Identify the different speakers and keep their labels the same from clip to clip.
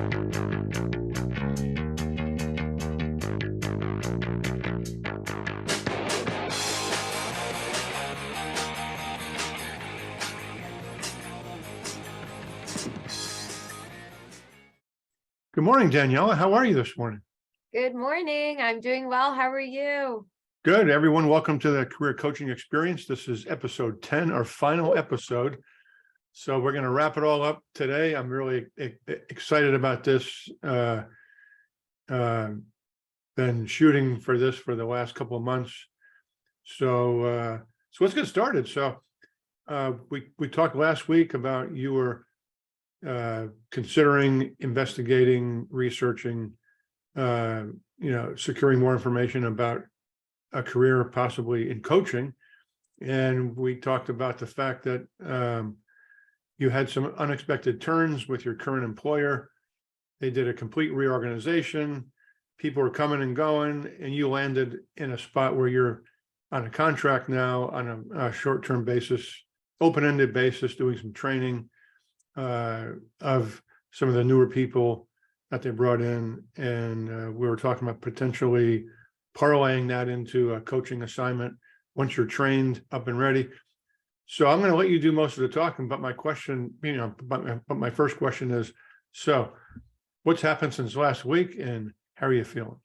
Speaker 1: Good morning, Daniella. How are you this morning?
Speaker 2: Good morning. I'm doing well. How are you?
Speaker 1: Good. Everyone, welcome to the Career Coaching Experience. This is episode 10, our final episode. So we're going to wrap it all up today. I'm really excited about this. Been shooting for this for the last couple of months. So let's get started. So we talked last week about you were considering, investigating, researching, securing more information about a career possibly in coaching. And we talked about the fact that you had some unexpected turns with your current employer. They did a complete reorganization. People were coming and going, and you landed in a spot where you're on a contract now on a short-term basis, open-ended basis, doing some training of some of the newer people that they brought in. And we were talking about potentially parlaying that into a coaching assignment once you're trained, up and ready. So I'm going to let you do most of the talking, but my question, but my first question is, so what's happened since last week and how are you feeling?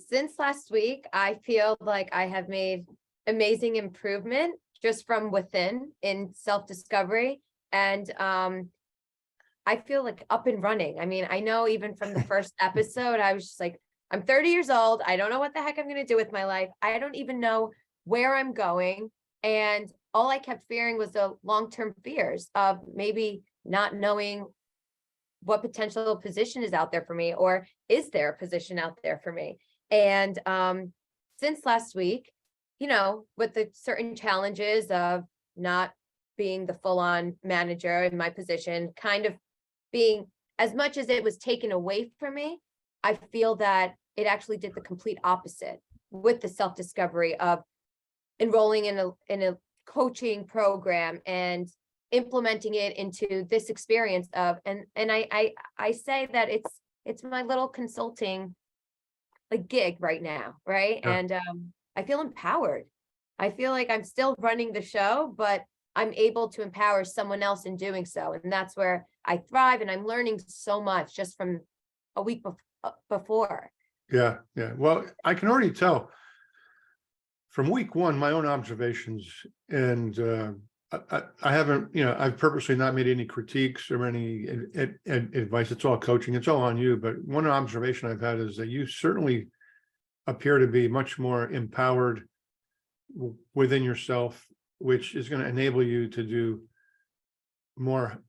Speaker 2: Since last week, I feel like I have made amazing improvement just from within in self-discovery. And I feel like up and running. I mean, I know even from the first episode, I was just like, I'm 30 years old. I don't know what the heck I'm going to do with my life. I don't even know where I'm going. And all I kept fearing was the long-term fears of maybe not knowing what potential position is out there for me, or is there a position out there for me? And since last week, with the certain challenges of not being the full-on manager in my position, kind of being, as much as it was taken away from me, I feel that it actually did the complete opposite with the self-discovery of enrolling in a coaching program and implementing it into this experience of, and I say that it's my little consulting gig right now, right? Yeah. And I feel empowered. I feel like I'm still running the show, but I'm able to empower someone else in doing so. And that's where I thrive. And I'm learning so much just from a week before.
Speaker 1: Yeah. Well, I can already tell from week one, my own observations, and I haven't, I've purposely not made any critiques or any advice. It's all coaching. It's all on you. But one observation I've had is that you certainly appear to be much more empowered within yourself, which is going to enable you to do more,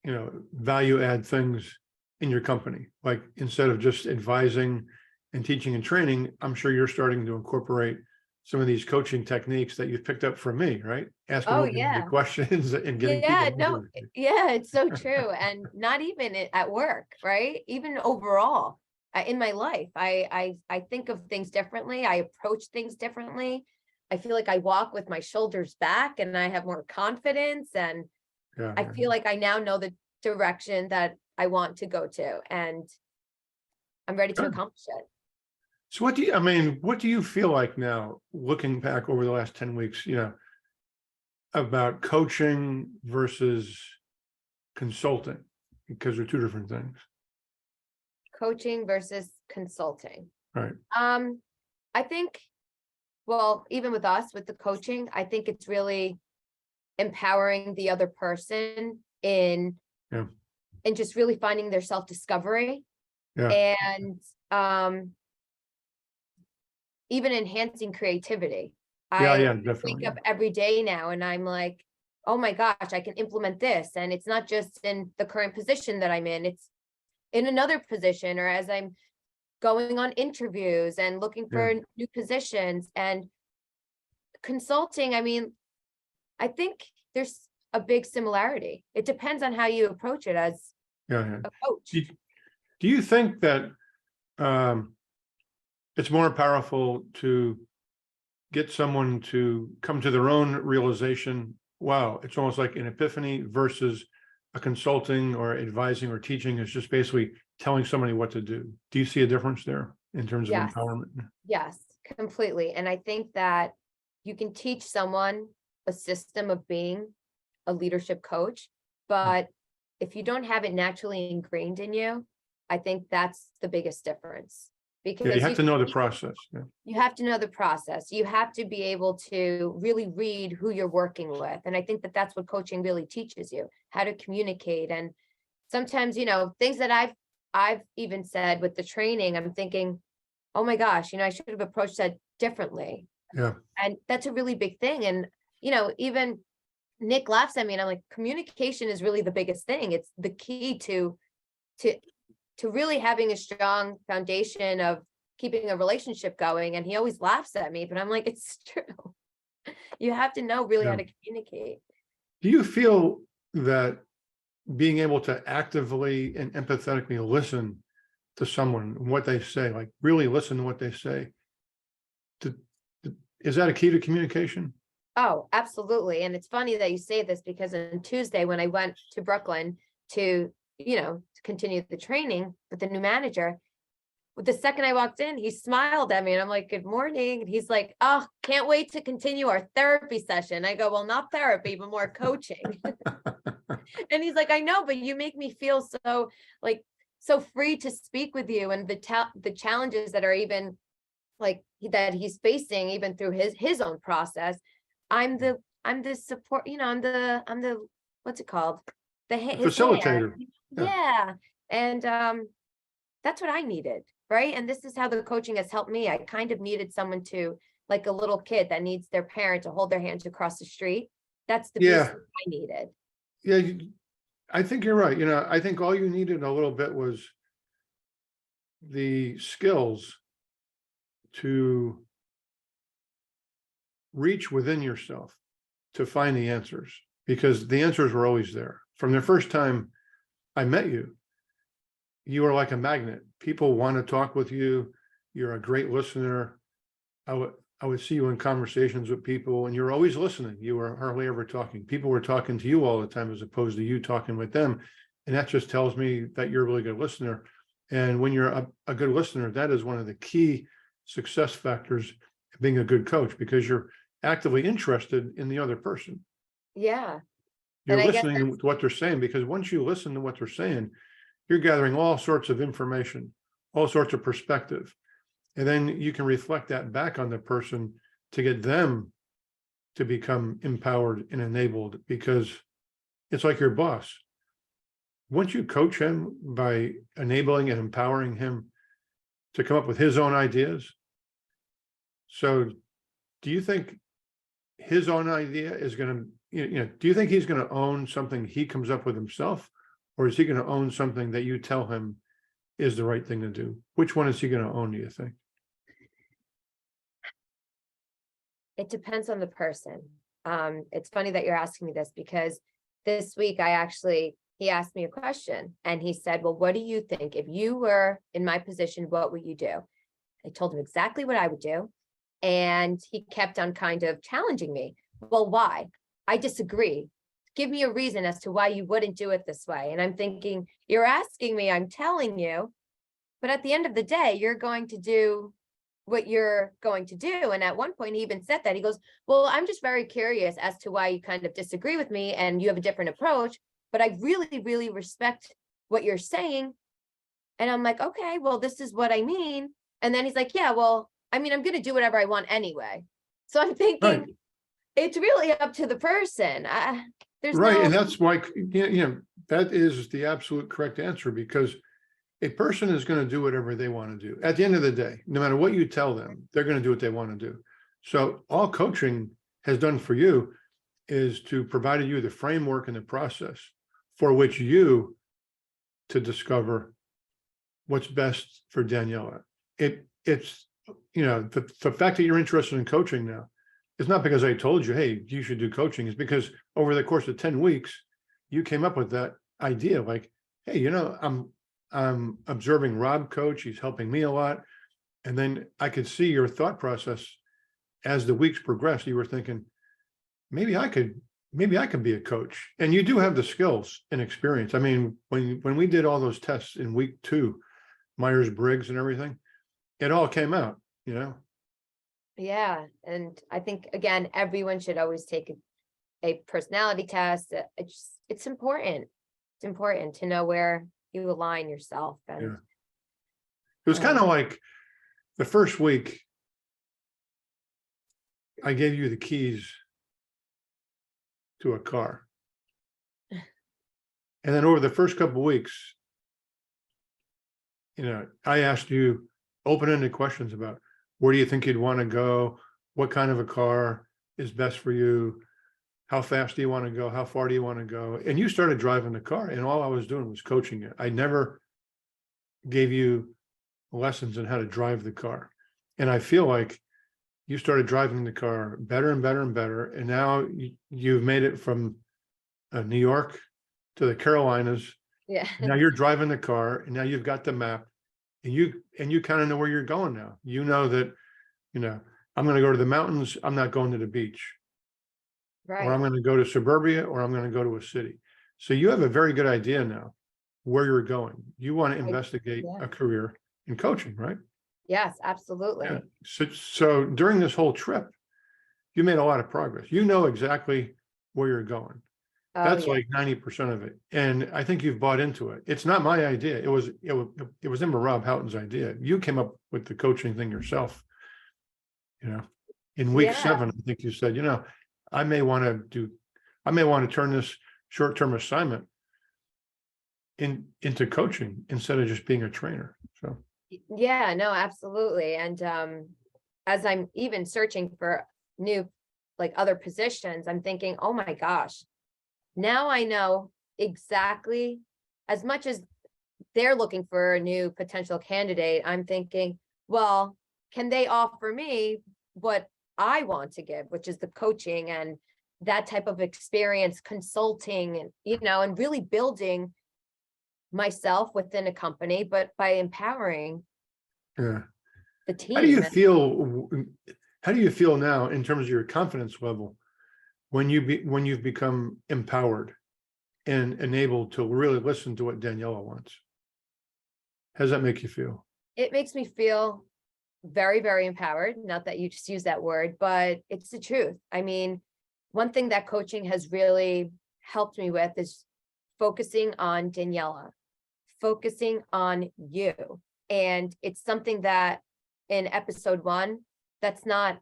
Speaker 1: value add things in your company. Like instead of just advising and teaching and training, I'm sure you're starting to incorporate some of these coaching techniques that you've picked up from me, right? Asking questions and getting people.
Speaker 2: It's so true. And not even at work, right? Even overall in my life, I think of things differently. I approach things differently. I feel like I walk with my shoulders back and I have more confidence, and I feel like I now know the direction that I want to go to, and I'm ready to accomplish it.
Speaker 1: So what do you feel like now, looking back over the last 10 weeks, about coaching versus consulting, because they're two different things.
Speaker 2: Coaching versus consulting.
Speaker 1: Right.
Speaker 2: I think, well, even with us, with the coaching, I think it's really empowering the other person in just really finding their self-discovery. Yeah. And even enhancing creativity. I wake up every day now and I'm like, oh my gosh, I can implement this. And it's not just in the current position that I'm in, it's in another position, or as I'm going on interviews and looking for new positions. And consulting, I think there's a big similarity. It depends on how you approach it as a coach.
Speaker 1: Do you think that it's more powerful to get someone to come to their own realization, wow, it's almost like an epiphany, versus a consulting or advising or teaching is just basically telling somebody what to do. Do you see a difference there in terms of
Speaker 2: Yes.
Speaker 1: empowerment?
Speaker 2: Yes, completely. And I think that you can teach someone a system of being a leadership coach, but if you don't have it naturally ingrained in you, I think that's the biggest difference.
Speaker 1: Yeah,
Speaker 2: Because
Speaker 1: you have to know the process. Yeah.
Speaker 2: you have to know the process. You have to be able to really read who you're working with. And I think that that's what coaching really teaches you, how to communicate. And sometimes, things that I've even said with the training, I'm thinking, oh my gosh, I should have approached that differently.
Speaker 1: Yeah.
Speaker 2: And that's a really big thing. And, even Nick laughs at me and I'm like, communication is really the biggest thing. It's the key to really having a strong foundation of keeping a relationship going. And he always laughs at me, but I'm like, it's true. You have to know really how to communicate.
Speaker 1: Do you feel that being able to actively and empathetically listen to someone, what they say, like really listen to what they say, is that a key to communication?
Speaker 2: Oh, absolutely. And it's funny that you say this because on Tuesday, when I went to Brooklyn to continue the training with the new manager, the second I walked in, he smiled at me and I'm like, good morning. And he's like, oh, can't wait to continue our therapy session. I go, well, not therapy, but more coaching. And he's like, I know, but you make me feel so free to speak with you, and the challenges that are even like that he's facing even through his own process. I'm the support, I'm the what's it called? His
Speaker 1: Facilitator.
Speaker 2: hand. Yeah. And that's what I needed, right? And this is how the coaching has helped me. I kind of needed someone to, like a little kid that needs their parent to hold their hand across the street. That's the piece that I needed.
Speaker 1: Yeah, I think you're right. I think all you needed a little bit was the skills to reach within yourself to find the answers, because the answers were always there. From the first time I met you, you were like a magnet. People want to talk with you. You're a great listener. I would see you in conversations with people and you're always listening. You were hardly ever talking. People were talking to you all the time as opposed to you talking with them. And that just tells me that you're a really good listener. And when you're a good listener, that is one of the key success factors of being a good coach, because you're actively interested in the other person.
Speaker 2: Yeah.
Speaker 1: You're listening to what they're saying, because once you listen to what they're saying, you're gathering all sorts of information, all sorts of perspective. And then you can reflect that back on the person to get them to become empowered and enabled, because it's like your boss. Once you coach him by enabling and empowering him to come up with his own ideas. So do you think his own idea is going to, do you think he's going to own something he comes up with himself? Or is he going to own something that you tell him is the right thing to do? Which one is he going to own, do you think?
Speaker 2: It depends on the person. It's funny that you're asking me this, because this week he asked me a question and he said, well, what do you think? If you were in my position, what would you do? I told him exactly what I would do. And he kept on kind of challenging me. Well, why? I disagree. Give me a reason as to why you wouldn't do it this way. And I'm thinking, you're asking me, I'm telling you, but at the end of the day, you're going to do what you're going to do. And at one point he even said that. He goes, well, I'm just very curious as to why you kind of disagree with me and you have a different approach, but I really, really respect what you're saying. And I'm like, okay, well, this is what I mean. And then he's like, yeah, well, I mean, I'm going to do whatever I want anyway. So I'm thinking, It's really up to the person. There's
Speaker 1: right.
Speaker 2: no...
Speaker 1: And that's why, that is the absolute correct answer, because a person is going to do whatever they want to do. At the end of the day, no matter what you tell them, they're going to do what they want to do. So all coaching has done for you is to provide you the framework and the process for which you to discover what's best for Daniella. It's the fact that you're interested in coaching now is not because I told you, hey, you should do coaching. It's because over the course of 10 weeks, you came up with that idea, like, hey, I'm observing Rob coach. He's helping me a lot. And then I could see your thought process as the weeks progressed. You were thinking, maybe I could maybe I can be a coach. And you do have the skills and experience. I mean, when we did all those tests in week 2, Myers-Briggs and everything, it all came out, you know?
Speaker 2: Yeah, and I think again, everyone should always take a personality test. It's important. It's important to know where you align yourself. And
Speaker 1: Yeah. It was kind of like the first week, I gave you the keys to a car. And then over the first couple of weeks, you know, I asked you open-ended questions about where do you think you'd want to go? What kind of a car is best for you? How fast do you want to go? How far do you want to go? And you started driving the car, and all I was doing was coaching it. I never gave you lessons on how to drive the car. And I feel like you started driving the car better and better and better. And now you've made it from New York to the Carolinas.
Speaker 2: yeah,
Speaker 1: Now you're driving the car, and now you've got the map, and you kind of know where you're going now. You know that, you know, I'm going to go to the mountains. I'm not going to the beach, or I'm
Speaker 2: right.
Speaker 1: going to go to suburbia, or I'm going to go to a city. So you have a very good idea now where you're going. You want to investigate
Speaker 2: Yeah.
Speaker 1: a career in coaching, right?
Speaker 2: Yes, absolutely.
Speaker 1: Yeah. So during this whole trip, you made a lot of progress. You know exactly where you're going.
Speaker 2: Oh,
Speaker 1: That's
Speaker 2: yeah.
Speaker 1: like 90% of it. And I think you've bought into it. It's not my idea. It was Emma Rob Houghton's idea. You came up with the coaching thing yourself. You know, in week
Speaker 2: Yeah.
Speaker 1: 7, I think you said, you know, I may want to turn this short-term assignment into coaching instead of just being a trainer. So
Speaker 2: Yeah, no, absolutely. And as I'm even searching for new, like other positions, I'm thinking, oh my gosh, now I know exactly, as much as they're looking for a new potential candidate, I'm thinking, well, can they offer me what I want to give, which is the coaching and that type of experience, consulting, and, you know, and really building myself within a company, but by empowering
Speaker 1: yeah.
Speaker 2: the
Speaker 1: How do you
Speaker 2: team.
Speaker 1: feel? How do you feel now in terms of your confidence level when you've become empowered and enabled to really listen to what Daniella wants? How does that make you feel?
Speaker 2: It makes me feel very, very empowered. Not that you just use that word, but it's the truth. I mean, one thing that coaching has really helped me with is focusing on Daniella, focusing on you. And it's something that in episode 1, that's not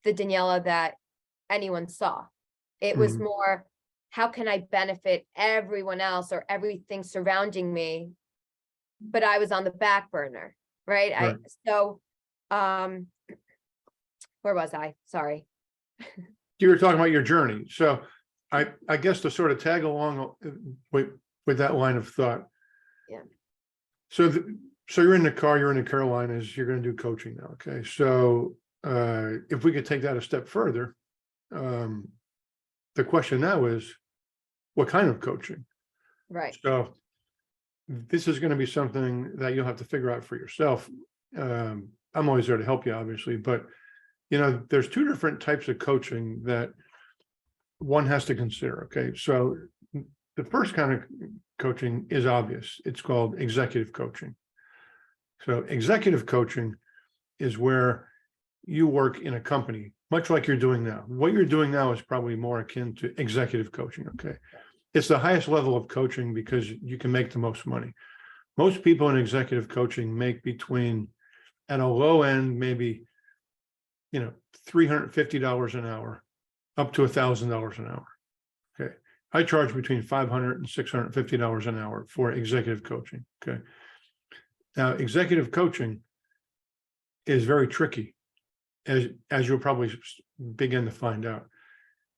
Speaker 2: the Daniella that anyone saw. It was
Speaker 1: Mhm.
Speaker 2: more, how can I benefit everyone else or everything surrounding me? But I was on the back burner, right?
Speaker 1: Right.
Speaker 2: Um, where was I? Sorry.
Speaker 1: You were talking about your journey. So I guess to sort of tag along with that line of thought.
Speaker 2: Yeah.
Speaker 1: So you're in the car, you're in the Carolinas, you're going to do coaching now. Okay. So if we could take that a step further, the question now is, what kind of coaching?
Speaker 2: Right.
Speaker 1: So this is going to be something that you'll have to figure out for yourself. I'm always there to help you, obviously, but you know, there's 2 different types of coaching that one has to consider. Okay. So the first kind of coaching is obvious. It's called executive coaching. So executive coaching is where you work in a company, much like you're doing now. What you're doing now is probably more akin to executive coaching. Okay. It's the highest level of coaching because you can make the most money. Most people in executive coaching make between, at a low end, maybe, you know, $350 an hour up to $1,000 an hour. Okay. I charge between $500 and $650 an hour for executive coaching. Okay. Now, executive coaching is very tricky, as you'll probably begin to find out,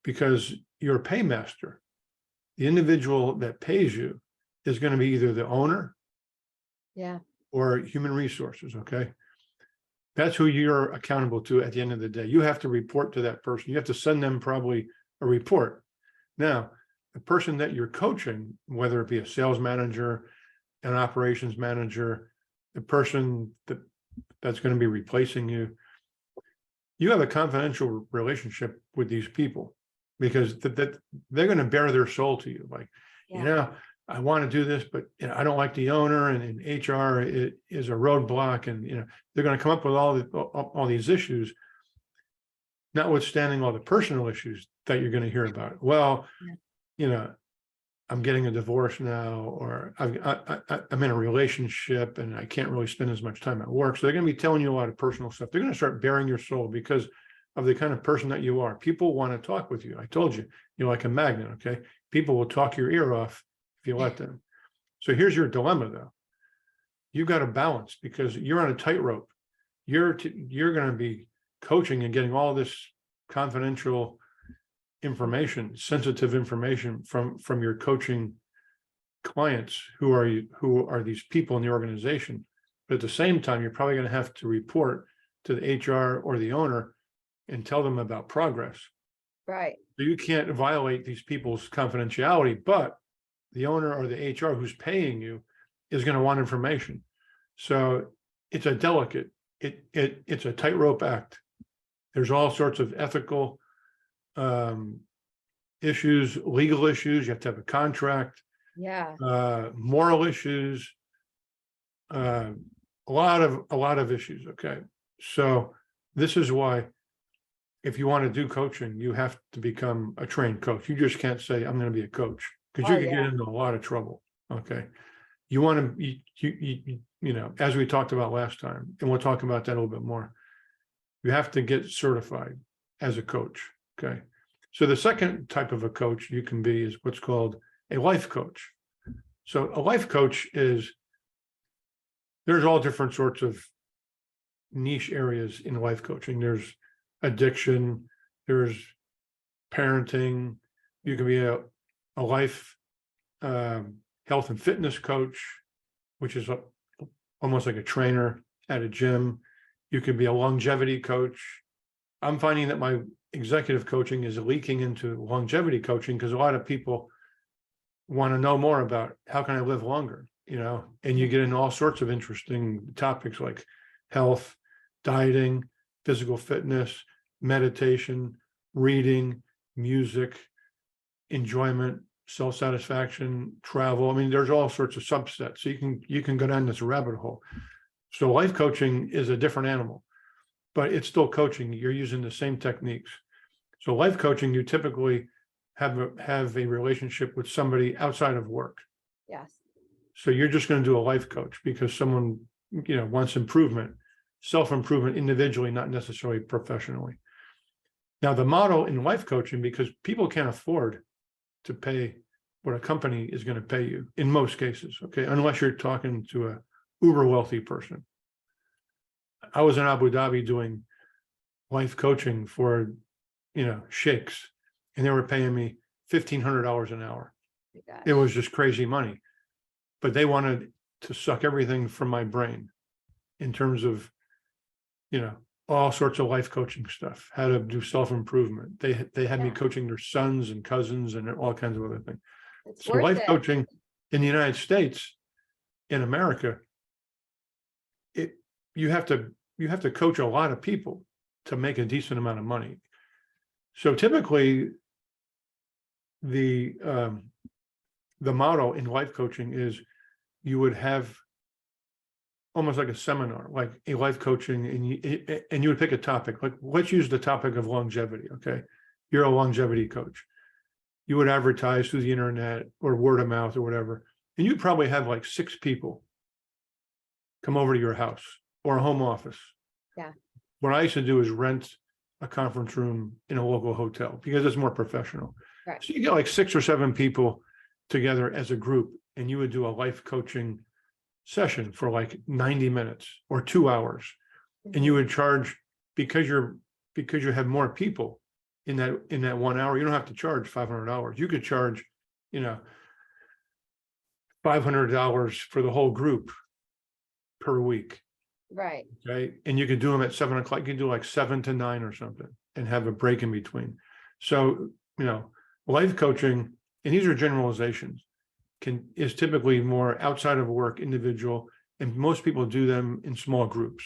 Speaker 1: because your paymaster, the individual that pays you, is going to be either the owner
Speaker 2: Yeah.
Speaker 1: or human resources. Okay. That's who you're accountable to at the end of the day. You have to report to that person. You have to send them probably a report. Now, the person that you're coaching, whether it be a sales manager, an operations manager, the person that's going to be replacing you, you have a confidential relationship with these people. because that they're going to bare their soul to you. Like, you
Speaker 2: Yeah.
Speaker 1: know, I want to do this, but I don't like the owner, and HR is a roadblock, and they're going to come up with all these issues, notwithstanding all the personal issues that you're going to hear about. Well,
Speaker 2: Yeah.
Speaker 1: I'm getting a divorce now, or I'm in a relationship and I can't really spend as much time at work. So they're going to be telling you a lot of personal stuff. They're going to start bearing your soul because of the kind of person that you are. People want to talk with you. I told you, you're like a magnet. Okay. People will talk your ear off if you let them. So here's your dilemma though. You've got to balance because you're on a tightrope. You're going to be coaching and getting all this confidential information, sensitive information from your coaching clients who are these people in the organization. But at the same time, you're probably going to have to report to the HR or the owner and tell them about progress.
Speaker 2: Right.
Speaker 1: So you can't violate these people's confidentiality, but the owner or the HR who's paying you is going to want information. So it's a delicate, it's a tightrope act. There's all sorts of ethical issues, legal issues. You have to have a contract,
Speaker 2: Yeah.
Speaker 1: moral issues, a lot of issues. Okay. So this is why if you want to do coaching, you have to become a trained coach. You just can't say, I'm going to be a coach, because you can get into a lot of trouble. Okay. You want to, as we talked about last time, and we'll talk about that a little bit more, you have to get certified as a coach. Okay. So the second type of a coach you can be is what's called a life coach. So a life coach there's all different sorts of niche areas in life coaching. There's addiction, there's parenting. You can be a life health and fitness coach, which is almost like a trainer at a gym. You could be a longevity coach. I'm finding that my executive coaching is leaking into longevity coaching because a lot of people want to know more about how can I live longer, and you get into all sorts of interesting topics like health, dieting, physical fitness, meditation, reading, music, enjoyment, self-satisfaction, travel. I mean, there's all sorts of subsets. So you can go down this rabbit hole. So life coaching is a different animal, but it's still coaching. You're using the same techniques. So life coaching, you typically have a relationship with somebody outside of work.
Speaker 2: Yes.
Speaker 1: So you're just going to do a life coach because someone, wants improvement, self-improvement individually, not necessarily professionally. Now, the model in life coaching, because people can't afford to pay what a company is going to pay you in most cases, okay, unless you're talking to a uber wealthy person. I was in Abu Dhabi doing life coaching for, sheikhs, and they were paying me $1,500 an hour. It was just crazy money, but they wanted to suck everything from my brain in terms of, all sorts of life coaching stuff, how to do self-improvement. They had me coaching their sons and cousins and all kinds of other things. So life coaching in the United States, in America, you have to coach a lot of people to make a decent amount of money. So typically the model in life coaching is you would have almost like a seminar, like a life coaching, and you would pick a topic. Like, let's use the topic of longevity. Okay. You're a longevity coach. You would advertise through the internet or word of mouth or whatever. And you'd probably have like 6 people come over to your house or a home office.
Speaker 2: Yeah.
Speaker 1: What I used to do is rent a conference room in a local hotel because it's more professional.
Speaker 2: Right.
Speaker 1: So you get like 6 or 7 people together as a group, and you would do a life coaching session for like 90 minutes or 2 hours. And you would charge, because you have more people in that 1 hour, you don't have to charge $500. You could charge, $500 for the whole group per week.
Speaker 2: Right.
Speaker 1: Okay. And you could do them at 7 o'clock. You could do like 7 to 9 or something and have a break in between. So, life coaching, and these are generalizations, is typically more outside of work, individual, and most people do them in small groups.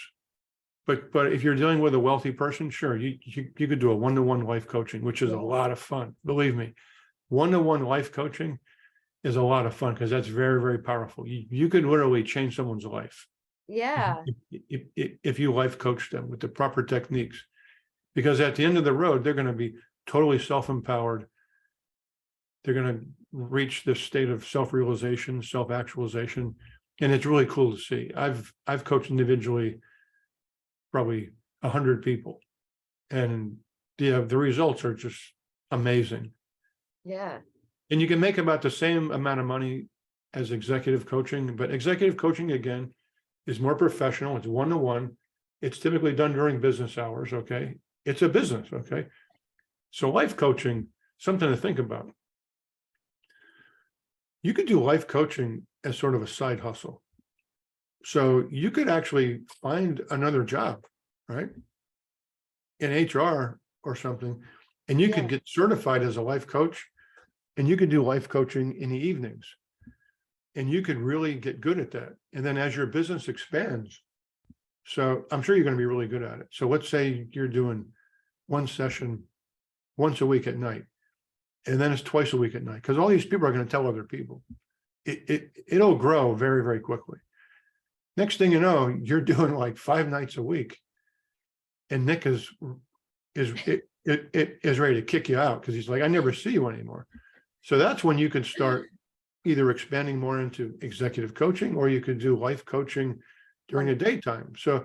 Speaker 1: But if you're dealing with a wealthy person, sure, you could do a one-to-one life coaching, which is a lot of fun. Believe me, one-to-one life coaching is a lot of fun because that's very, very powerful. You could literally change someone's life
Speaker 2: Yeah.
Speaker 1: if you life coach them with the proper techniques. Because at the end of the road, they're going to be totally self-empowered. They're going to reach this state of self-realization, self-actualization, and it's really cool to see. I've coached individually probably 100 people, and the results are just amazing.
Speaker 2: Yeah.
Speaker 1: And you can make about the same amount of money as executive coaching, but executive coaching, again, is more professional. It's one-to-one. It's typically done during business hours, okay? It's a business, okay? So life coaching, something to think about. You could do life coaching as sort of a side hustle. So you could actually find another job, right? In HR or something, and you could get certified as a life coach, and you could do life coaching in the evenings. And you could really get good at that. And then as your business expands, so I'm sure you're going to be really good at it. So let's say you're doing one session once a week at night, and then it's twice a week at night, because all these people are going to tell other people. It'll grow very, very quickly. Next thing you know, you're doing like 5 nights a week, and Nick is ready to kick you out because he's like, I never see you anymore. So that's when you can start either expanding more into executive coaching, or you could do life coaching during the daytime. So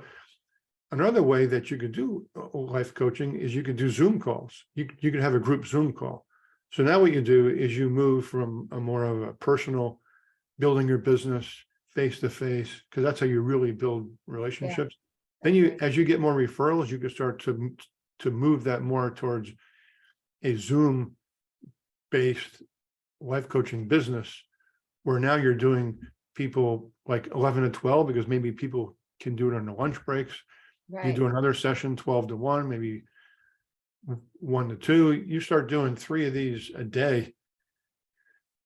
Speaker 1: another way that you could do life coaching is you could do Zoom calls. You could have a group Zoom call. So now what you do is you move from a more of a personal, building your business face to face, because that's how you really build relationships. Then as you get more referrals, you can start to move that more towards a Zoom based life coaching business, where now you're doing people like 11 to 12, because maybe people can do it on the lunch breaks. You do another session 12 to 1, maybe 1 to 2. You start doing 3 of these a day.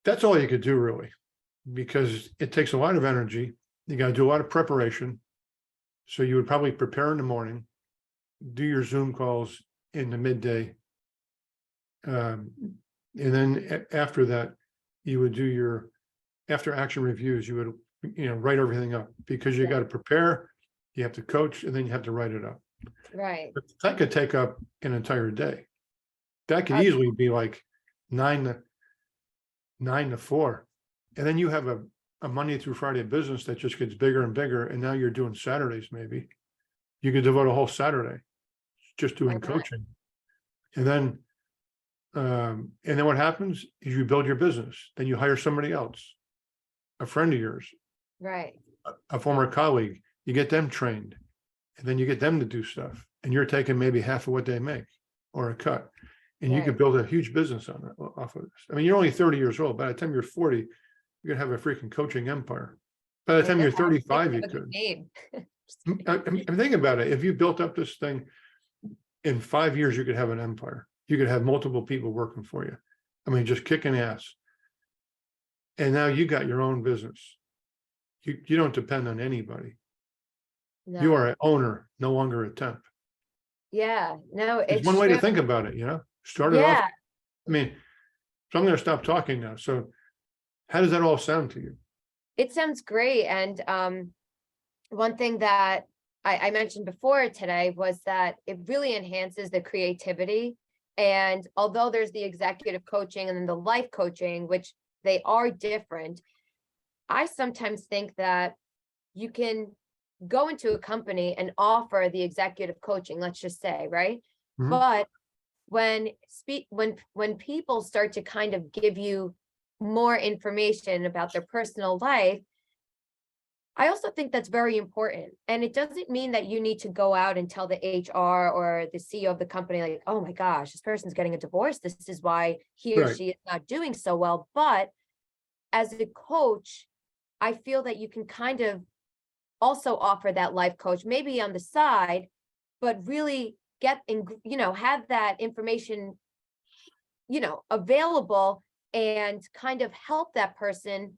Speaker 1: That's all you could do, really, because it takes a lot of energy. You got to do a lot of preparation. So you would probably prepare in the morning, do your Zoom calls in the midday. And then after that, you would do your after action reviews. You would, write everything up, because you got to prepare, you have to coach, and then you have to write it up.
Speaker 2: Right.
Speaker 1: But that could take up an entire day. That could easily be like 9 to 4. And then you have a Monday through Friday business that just gets bigger and bigger. And now you're doing Saturdays, maybe. You could devote a whole Saturday just doing coaching. And then what happens is you build your business. Then you hire somebody else, a friend of yours, a former colleague. You get them trained, and then you get them to do stuff. And you're taking maybe half of what they make, or a cut. And you could build a huge business on it, off of this. I mean, you're only 30 years old. By the time you're 40, you're gonna have a freaking coaching empire. By the time you're 35, you could. I'm thinking about it. If you built up this thing in 5 years, you could have an empire. You could have multiple people working for you. I mean, just kicking ass. And now you got your own business. You don't depend on anybody.
Speaker 2: No.
Speaker 1: You are an owner, no longer a temp.
Speaker 2: Yeah, no,
Speaker 1: It's one way to think about it, Start it off. I mean, so I'm going to stop talking now. So how does that all sound to you?
Speaker 2: It sounds great. And one thing that I mentioned before today was that it really enhances the creativity. And although there's the executive coaching and then the life coaching, which they are different, I sometimes think that you can go into a company and offer the executive coaching, let's just say, right?
Speaker 1: Mhm.
Speaker 2: But when people start to kind of give you more information about their personal life, I also think that's very important. And it doesn't mean that you need to go out and tell the HR or the CEO of the company, like, oh my gosh, this person's getting a divorce. This is why he or she is not doing so well. But as a coach, I feel that you can kind of also offer that life coach, maybe on the side, but really get in, have that information, available, and kind of help that person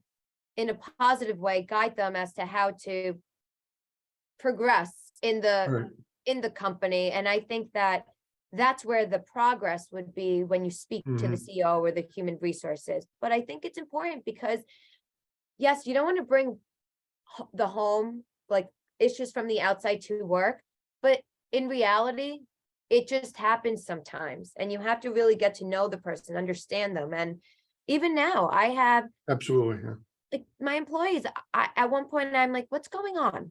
Speaker 2: in a positive way, guide them as to how to progress in
Speaker 1: Right.
Speaker 2: the company. And I think that that's where the progress would be when you speak to the
Speaker 1: Mhm.
Speaker 2: CEO or the human resources. But I think it's important because yes, you don't want to bring the home, like issues from the outside to work, but in reality, it just happens sometimes. And you have to really get to know the person, understand them. And even now, I have
Speaker 1: Absolutely. Yeah.
Speaker 2: like my employees, at one point I'm like, what's going on?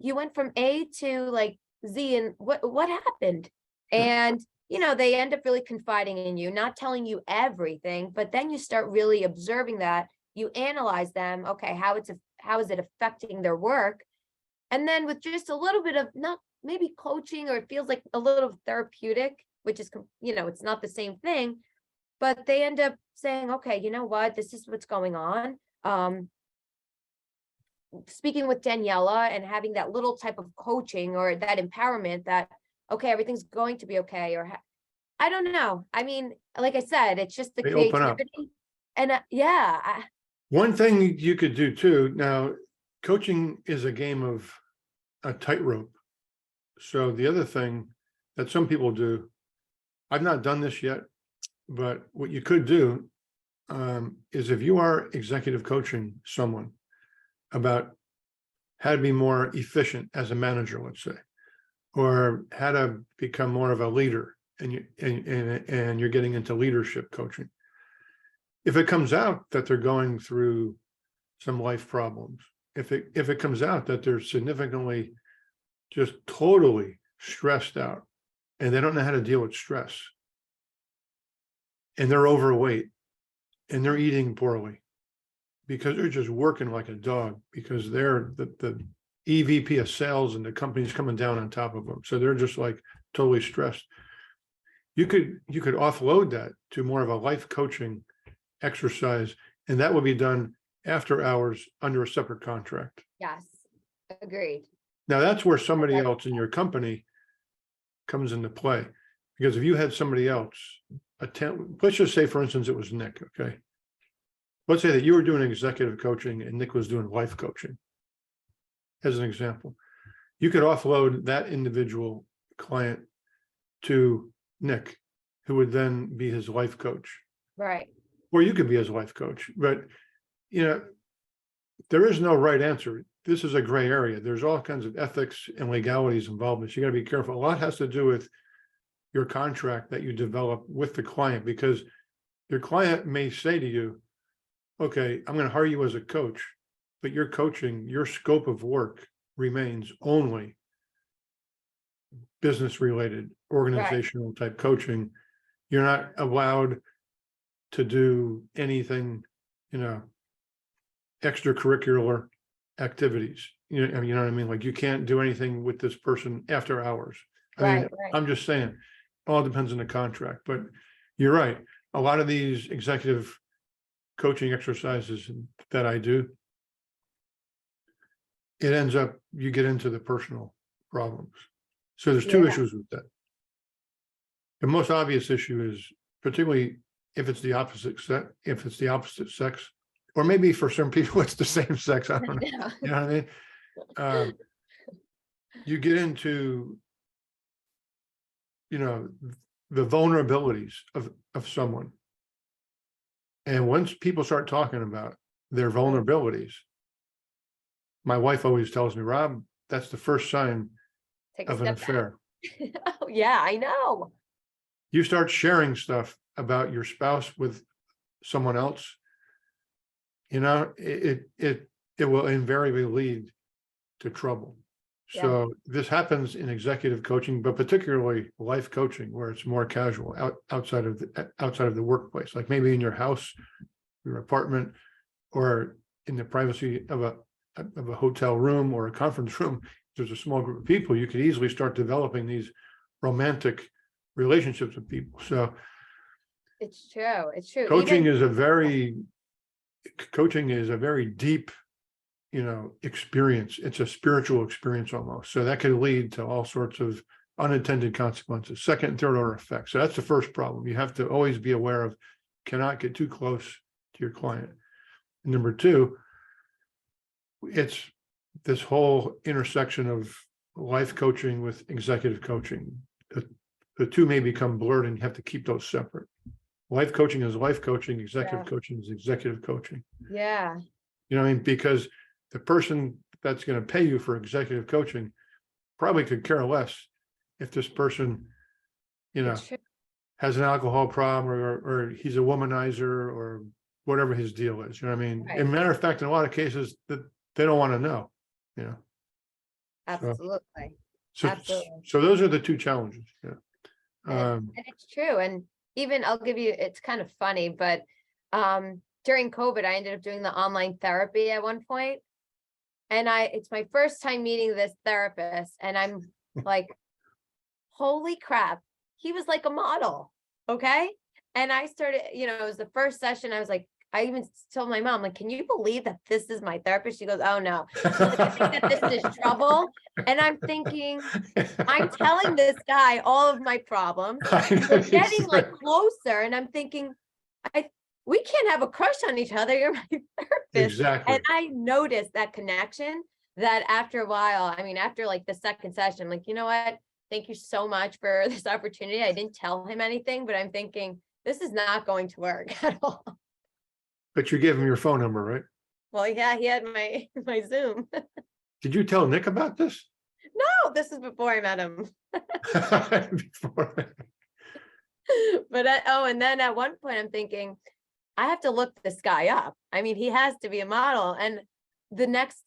Speaker 2: You went from A to like Z and what happened? And they end up really confiding in you, not telling you everything, but then you start really observing that, you analyze them, okay, how is it affecting their work? And then with just a little bit of not maybe coaching, or it feels like a little therapeutic, which is, it's not the same thing, but they end up saying, okay, you know what, this is what's going on. Speaking with Daniella and having that little type of coaching or that empowerment that, okay, everything's going to be okay. Or I don't know. I mean, like I said, it's just the
Speaker 1: They open up.
Speaker 2: creativity. And yeah,
Speaker 1: One thing you could do too, now, coaching is a game of a tightrope. So the other thing that some people do, I've not done this yet, but what you could do is if you are executive coaching someone about how to be more efficient as a manager, let's say, or how to become more of a leader, and you're getting into leadership coaching. If it comes out that they're going through some life problems, if it comes out that they're significantly just totally stressed out and they don't know how to deal with stress, and they're overweight and they're eating poorly because they're just working like a dog because they're the EVP of sales and the company's coming down on top of them. So they're just like totally stressed. You could offload that to more of a life coaching exercise, and that will be done after hours under a separate contract.
Speaker 2: yes, agreed.
Speaker 1: Now that's where somebody else in your company comes into play. Because if you had somebody else attend, let's just say, for instance, it was Nick, okay? Let's say that you were doing executive coaching and Nick was doing life coaching, as an example. You could offload that individual client to Nick, who would then be his life coach.
Speaker 2: Right.
Speaker 1: Or you could be his life coach. But, there is no right answer. This is a gray area. There's all kinds of ethics and legalities involved, but you got to be careful. A lot has to do with your contract that you develop with the client, because your client may say to you, okay, I'm going to hire you as a coach, but your coaching, your scope of work remains only business related, organizational type coaching. You're not allowed to do anything, extracurricular activities. You know what I mean? Like, you can't do anything with this person after hours. I mean,
Speaker 2: Right.
Speaker 1: I'm just saying, all depends on the contract, but you're right. A lot of these executive coaching exercises that I do, it ends up, you get into the personal problems. So there's two issues with that. The most obvious issue is, particularly if it's the opposite sex, or maybe for some people it's the same sex, I don't know. You know what I mean? You get into, the vulnerabilities of someone. And once people start talking about their vulnerabilities, my wife always tells me, Rob, that's the first sign
Speaker 2: Take a
Speaker 1: of an
Speaker 2: step back.
Speaker 1: affair.
Speaker 2: Oh, yeah, I know.
Speaker 1: You start sharing stuff about your spouse with someone else, it will invariably lead to trouble.
Speaker 2: Yeah.
Speaker 1: So this happens in executive coaching, but particularly life coaching, where it's more casual, outside of the workplace, like maybe in your house, your apartment, or in the privacy of a hotel room or a conference room. There's a small group of people, you could easily start developing these romantic relationships with people. So
Speaker 2: It's true. It's true.
Speaker 1: coaching is a very deep, experience. It's a spiritual experience almost. So that could lead to all sorts of unintended consequences, second and third order effects. So that's the first problem. You have to always be aware of, cannot get too close to your client. And number two, it's this whole intersection of life coaching with executive coaching. The two may become blurred and you have to keep those separate. Life coaching is life coaching, executive coaching is executive coaching.
Speaker 2: Yeah.
Speaker 1: You know what I mean? Because the person that's going to pay you for executive coaching probably could care less if this person, you know, has an alcohol problem or he's a womanizer or whatever his deal is. You know what I mean?
Speaker 2: Right.
Speaker 1: As a matter of fact, in a lot of cases that they don't want to know, you know.
Speaker 2: Absolutely.
Speaker 1: So,
Speaker 2: Absolutely.
Speaker 1: so those are the two challenges. Yeah.
Speaker 2: And it's true. And even I'll give you, it's kind of funny, but during COVID, I ended up doing the online therapy at one point. And it's my first time meeting this therapist. And I'm like, holy crap, he was like a model. Okay. And I started, you know, it was the first session. I was like, I even told my mom, like, can you believe that this is my therapist? She goes, oh no. She's like, I think that this is trouble. And I'm thinking, I'm telling this guy all of my problems. We're getting like closer. And I'm thinking, we can't have a crush on each other. You're my therapist.
Speaker 1: Exactly.
Speaker 2: And I noticed that connection that after a while, I mean, after like the second session, I'm like, you know what? Thank you so much for this opportunity. I didn't tell him anything, but I'm thinking this is not going to work at all.
Speaker 1: But you gave him your phone number, right?
Speaker 2: Well, yeah, he had my Zoom.
Speaker 1: Did you tell Nick about this?
Speaker 2: No, this is before I met him.
Speaker 1: Before.
Speaker 2: But and then at one point I'm thinking, I have to look this guy up. I mean, he has to be a model. And the next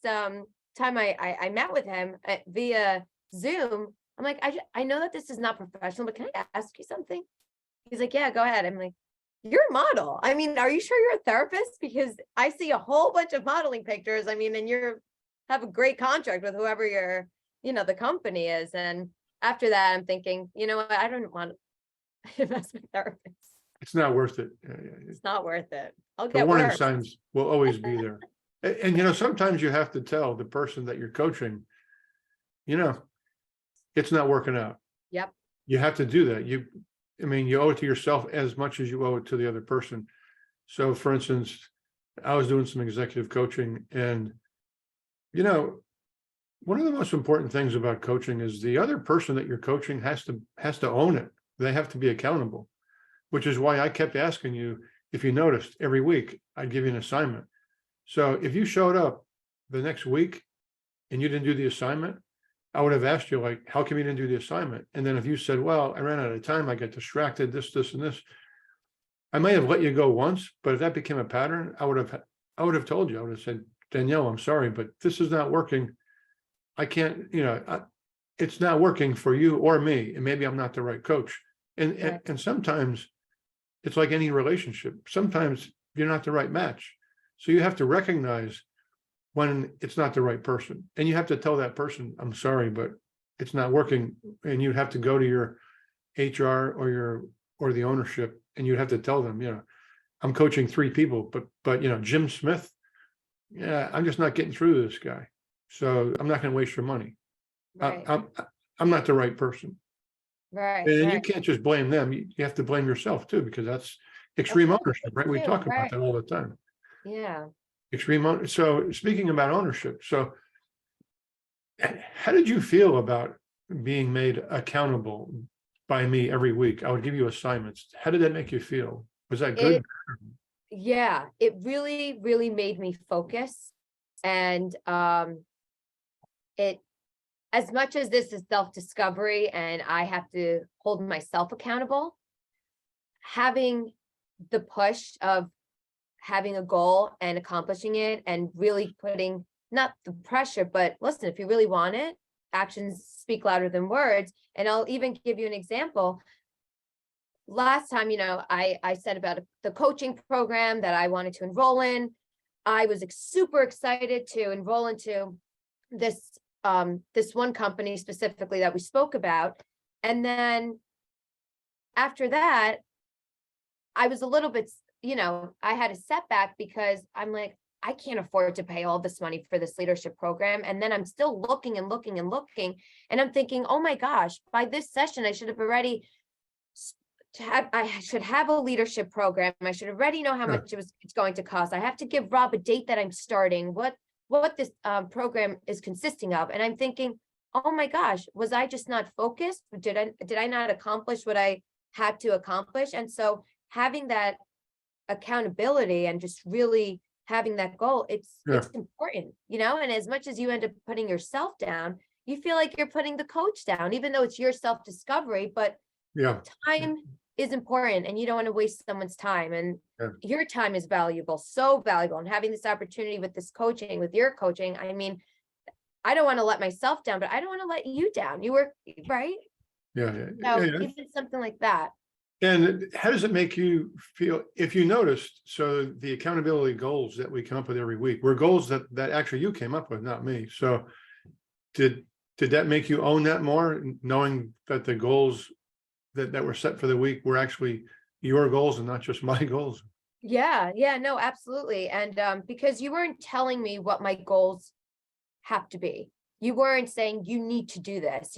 Speaker 2: time I met with him via Zoom, I'm like, I know that this is not professional, but can I ask you something? He's like, yeah, go ahead. I'm like, you're a model. I mean, are you sure you're a therapist? Because I see a whole bunch of modeling pictures. I mean, and have a great contract with whoever your, you know, the company is. And after that, I'm thinking, you know what? I don't want to invest in therapists.
Speaker 1: It's not worth it.
Speaker 2: It's not worth it. I'll
Speaker 1: The
Speaker 2: get
Speaker 1: warning
Speaker 2: worse.
Speaker 1: signs will always be there. And, you know, sometimes you have to tell the person that you're coaching, you know, it's not working out.
Speaker 2: Yep.
Speaker 1: You have to do that. I mean, you owe it to yourself as much as you owe it to the other person. So for instance, I was doing some executive coaching and, you know, one of the most important things about coaching is the other person that you're coaching has to own it. They have to be accountable, which is why I kept asking you, if you noticed, every week I'd give you an assignment. So if you showed up the next week and you didn't do the assignment, I would have asked you, like, how come you didn't do the assignment? And then if you said, well, I ran out of time, I got distracted, this, and this, I may have let you go once, but if that became a pattern, I would have told you. I would have said, Danielle, I'm sorry, but this is not working. I can't, you know, it's not working for you or me, and maybe I'm not the right coach. And sometimes it's like any relationship. Sometimes you're not the right match. So you have to recognize when it's not the right person, and you have to tell that person, I'm sorry, but it's not working. And you have to go to your HR or the ownership, and you have to tell them, you know, I'm coaching 3 people, but you know, Jim Smith, yeah, I'm just not getting through to this guy. So I'm not going to waste your money.
Speaker 2: Right.
Speaker 1: I'm not the right person.
Speaker 2: Right.
Speaker 1: And
Speaker 2: right.
Speaker 1: you can't just blame them. You have to blame yourself too, because that's extreme ownership, right? We talk about that all the time.
Speaker 2: Yeah.
Speaker 1: Extreme ownership. So speaking about ownership, so how did you feel about being made accountable by me every week? I would give you assignments. How did that make you feel? Was that good?
Speaker 2: Yeah, it really, really made me focus. And it, as much as this is self-discovery and I have to hold myself accountable, having the push of having a goal and accomplishing it and really putting not the pressure, but listen, if you really want it, actions speak louder than words. And I'll even give you an example. Last time, you know, I said about the coaching program that I wanted to enroll in. I was super excited to enroll into this one company specifically that we spoke about. And then after that, I was a little bit, you know, I had a setback because I'm like, I can't afford to pay all this money for this leadership program. And then I'm still looking and looking and looking. And I'm thinking, oh my gosh, by this session, I should have already I should have a leadership program. I should already know how much it's going to cost. I have to give Rob a date that I'm starting. What what this program is consisting of. And I'm thinking, oh my gosh, was I just not focused? Did I not accomplish what I had to accomplish? And so having that accountability and just really having that goal, it's important, and as much as you end up putting yourself down, you feel like you're putting the coach down, even though it's your self-discovery, but time is important and you don't want to waste someone's time, and your time is valuable, so valuable. And having this opportunity with this coaching, with your coaching, I mean, I don't want to let myself down, but I don't want to let you down. You were right. So even something like that.
Speaker 1: And how does it make you feel, if you noticed? So the accountability goals that we come up with every week were goals that actually you came up with, not me. So did that make you own that more, knowing that the goals that were set for the week were actually your goals and not just my goals?
Speaker 2: Yeah, no, absolutely. And because you weren't telling me what my goals have to be. You weren't saying you need to do this.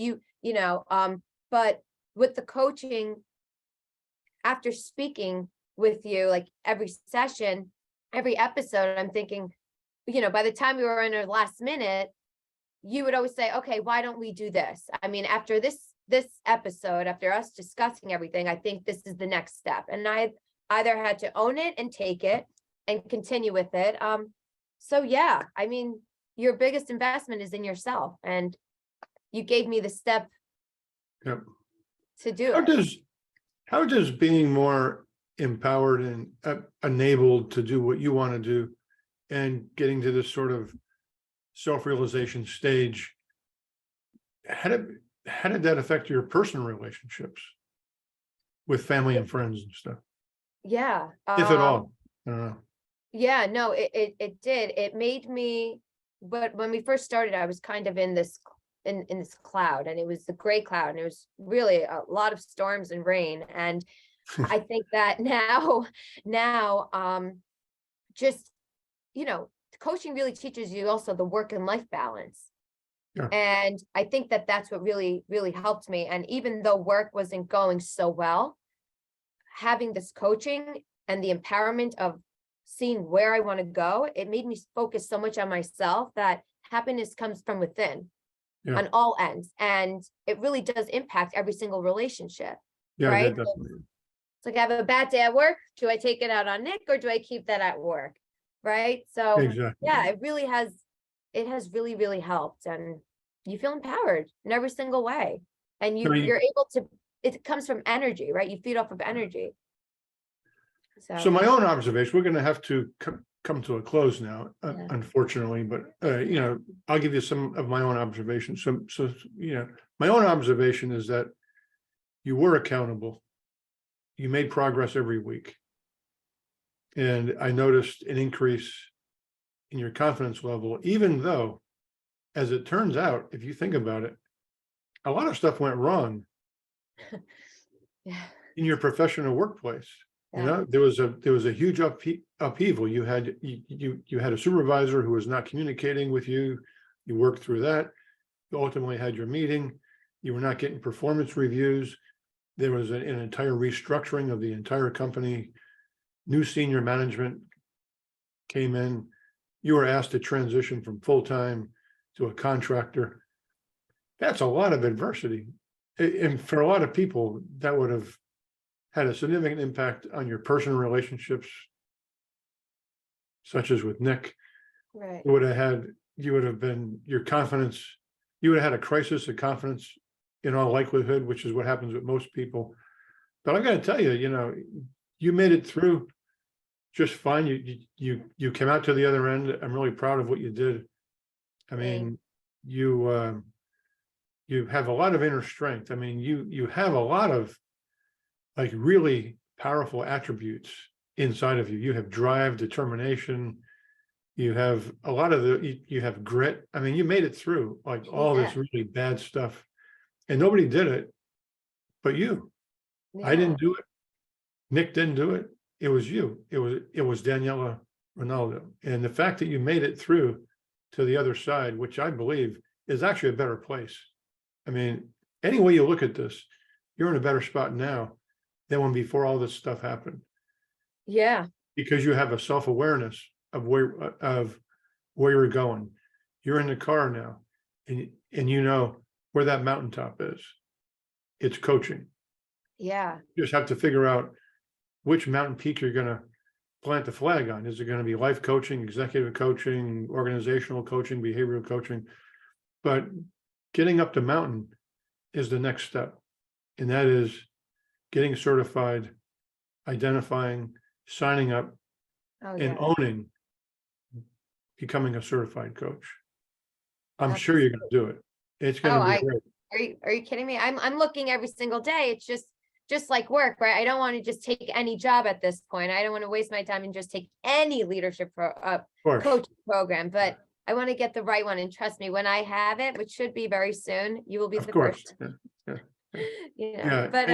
Speaker 2: But with the coaching, after speaking with you, like every session, every episode, I'm thinking, by the time we were in our last minute, you would always say, okay, why don't we do this? I mean, after this episode, after us discussing everything, I think this is the next step. And I either had to own it and take it and continue with it. So yeah, I mean, your biggest investment is in yourself, and you gave me the step to do it.
Speaker 1: How does being more empowered and enabled to do what you want to do and getting to this sort of self-realization stage, how did that affect your personal relationships with family and friends and stuff?
Speaker 2: Yeah.
Speaker 1: If at all. I don't know.
Speaker 2: Yeah, no, it did. It made me, but when we first started, I was kind of in this cloud, and it was the gray cloud, and it was really a lot of storms and rain. And I think that now just coaching really teaches you also the work and life balance. And I think that that's what really helped me. And even though work wasn't going so well, having this coaching and the empowerment of seeing where I want to go, it made me focus so much on myself that happiness comes from within. On all ends, and it really does impact every single relationship. Right? It's like, I have a bad day at work, do I take it out on Nick, or do I keep that at work? Right? So yeah, it has really helped, and you feel empowered in every single way, and you're able to, it comes from energy, right? You feed off of energy.
Speaker 1: So my own observation, we're going to have to come to a close now, unfortunately, but I'll give you some of my own observations. So my own observation is that you were accountable, you made progress every week, and I noticed an increase in your confidence level, even though, as it turns out, if you think about it, a lot of stuff went wrong in your professional workplace. There was a huge upheaval. You had a supervisor who was not communicating with you. You worked through that. You ultimately had your meeting. You were not getting performance reviews. There was an entire restructuring of the entire company. New senior management came in. You were asked to transition from full-time to a contractor. That's a lot of adversity. And for a lot of people, that would have had a significant impact on your personal relationships, such as with Nick.
Speaker 2: Right.
Speaker 1: You would have been, your confidence, you would have had a crisis of confidence in all likelihood, which is what happens with most people. But I got to tell you, you made it through just fine. You came out to the other end. I'm really proud of what you did. I mean, you have a lot of inner strength. I mean, you have a lot of like really powerful attributes inside of you. You have drive, determination. You have a lot of you have grit. I mean, you made it through like all this really bad stuff, and nobody did it but you. I didn't do it. Nick didn't do it. It was you. It was Daniella Rinaldo. And the fact that you made it through to the other side, which I believe is actually a better place. I mean, any way you look at this, you're in a better spot now than when before all this stuff happened.
Speaker 2: Yeah.
Speaker 1: Because you have a self-awareness of where where you're going. You're in the car now, and you know where that mountaintop is. It's coaching.
Speaker 2: Yeah.
Speaker 1: You just have to figure out which mountain peak you're going to plant the flag on. Is it going to be life coaching, executive coaching, organizational coaching, behavioral coaching? But getting up the mountain is the next step. And that is getting certified, identifying, signing up,
Speaker 2: Oh,
Speaker 1: and
Speaker 2: yeah.
Speaker 1: owning becoming a certified coach. I'm
Speaker 2: That's
Speaker 1: sure you're going to do it. It's going
Speaker 2: Oh,
Speaker 1: to be great.
Speaker 2: Are you kidding me? I'm looking every single day. It's just like work, right? I don't want to just take any job at this point. I don't want to waste my time and just take any leadership
Speaker 1: Of course.
Speaker 2: coaching program, but I want to get the right one. And trust me, when I have it, which should be very soon, you will be
Speaker 1: Of
Speaker 2: the
Speaker 1: course.
Speaker 2: first.
Speaker 1: Yeah.
Speaker 2: You know,
Speaker 1: Yeah.
Speaker 2: but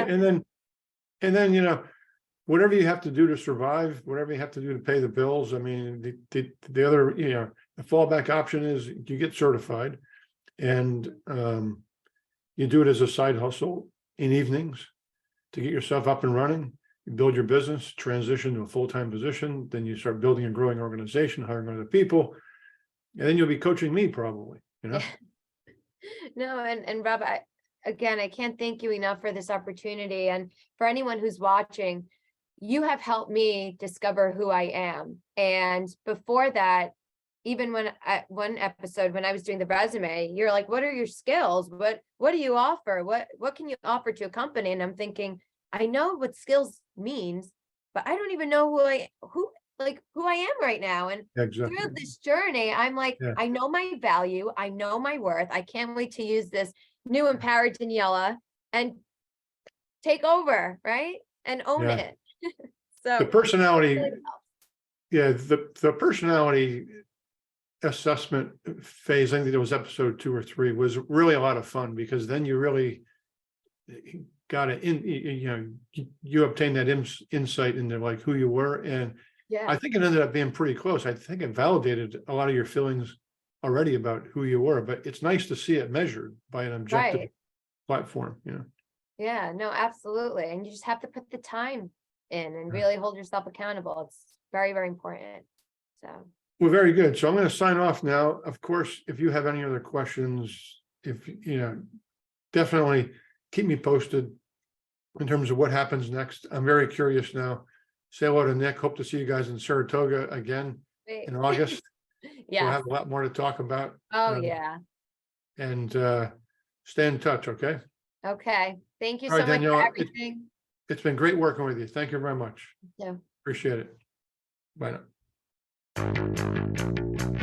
Speaker 1: And then, you know, whatever you have to do to survive, whatever you have to do to pay the bills. I mean, the other, you know, the fallback option is you get certified, and you do it as a side hustle in evenings to get yourself up and running. You build your business, transition to a full-time position, then you start building a growing organization, hiring other people, and then you'll be coaching me probably, you know?
Speaker 2: no, and Rob, again, I can't thank you enough for this opportunity. And for anyone who's watching, you have helped me discover who I am. And before that, even when at one episode, when I was doing the resume, you're like, what are your skills? What do you offer? What can you offer to a company? And I'm thinking, I know what skills means, but I don't even know who I am right now. And
Speaker 1: Exactly.
Speaker 2: through this journey, I'm like,
Speaker 1: Yeah.
Speaker 2: I know my value, I know my worth. I can't wait to use this new empowered Daniella and take over, right? And own
Speaker 1: Yeah.
Speaker 2: it.
Speaker 1: The
Speaker 2: So
Speaker 1: personality,
Speaker 2: really helps.
Speaker 1: yeah, the personality assessment phase, I think it was episode 2 or 3, was really a lot of fun, because then you really got it in, you know, you obtain that insight into like who you were. And
Speaker 2: Yeah.
Speaker 1: I think it ended up being pretty close. I think it validated a lot of your feelings already about who you were, but it's nice to see it measured by an objective
Speaker 2: Right.
Speaker 1: platform, you know?
Speaker 2: Yeah, no, absolutely. And you just have to put the time in and really hold yourself accountable. It's very, very important. So,
Speaker 1: Well, very good. So I'm going to sign off now. Of course, if you have any other questions, if you know, definitely keep me posted in terms of what happens next. I'm very curious now. Say hello to Nick. Hope to see you guys in Saratoga again
Speaker 2: great.
Speaker 1: in August. We'll
Speaker 2: Yes.
Speaker 1: have a lot more to talk about.
Speaker 2: Oh, yeah.
Speaker 1: And stay in touch, okay?
Speaker 2: Okay. Thank you
Speaker 1: All right,
Speaker 2: so much for
Speaker 1: Daniella,
Speaker 2: everything.
Speaker 1: it's been great working with you. Thank you very much.
Speaker 2: Yeah.
Speaker 1: Appreciate it. Bye now.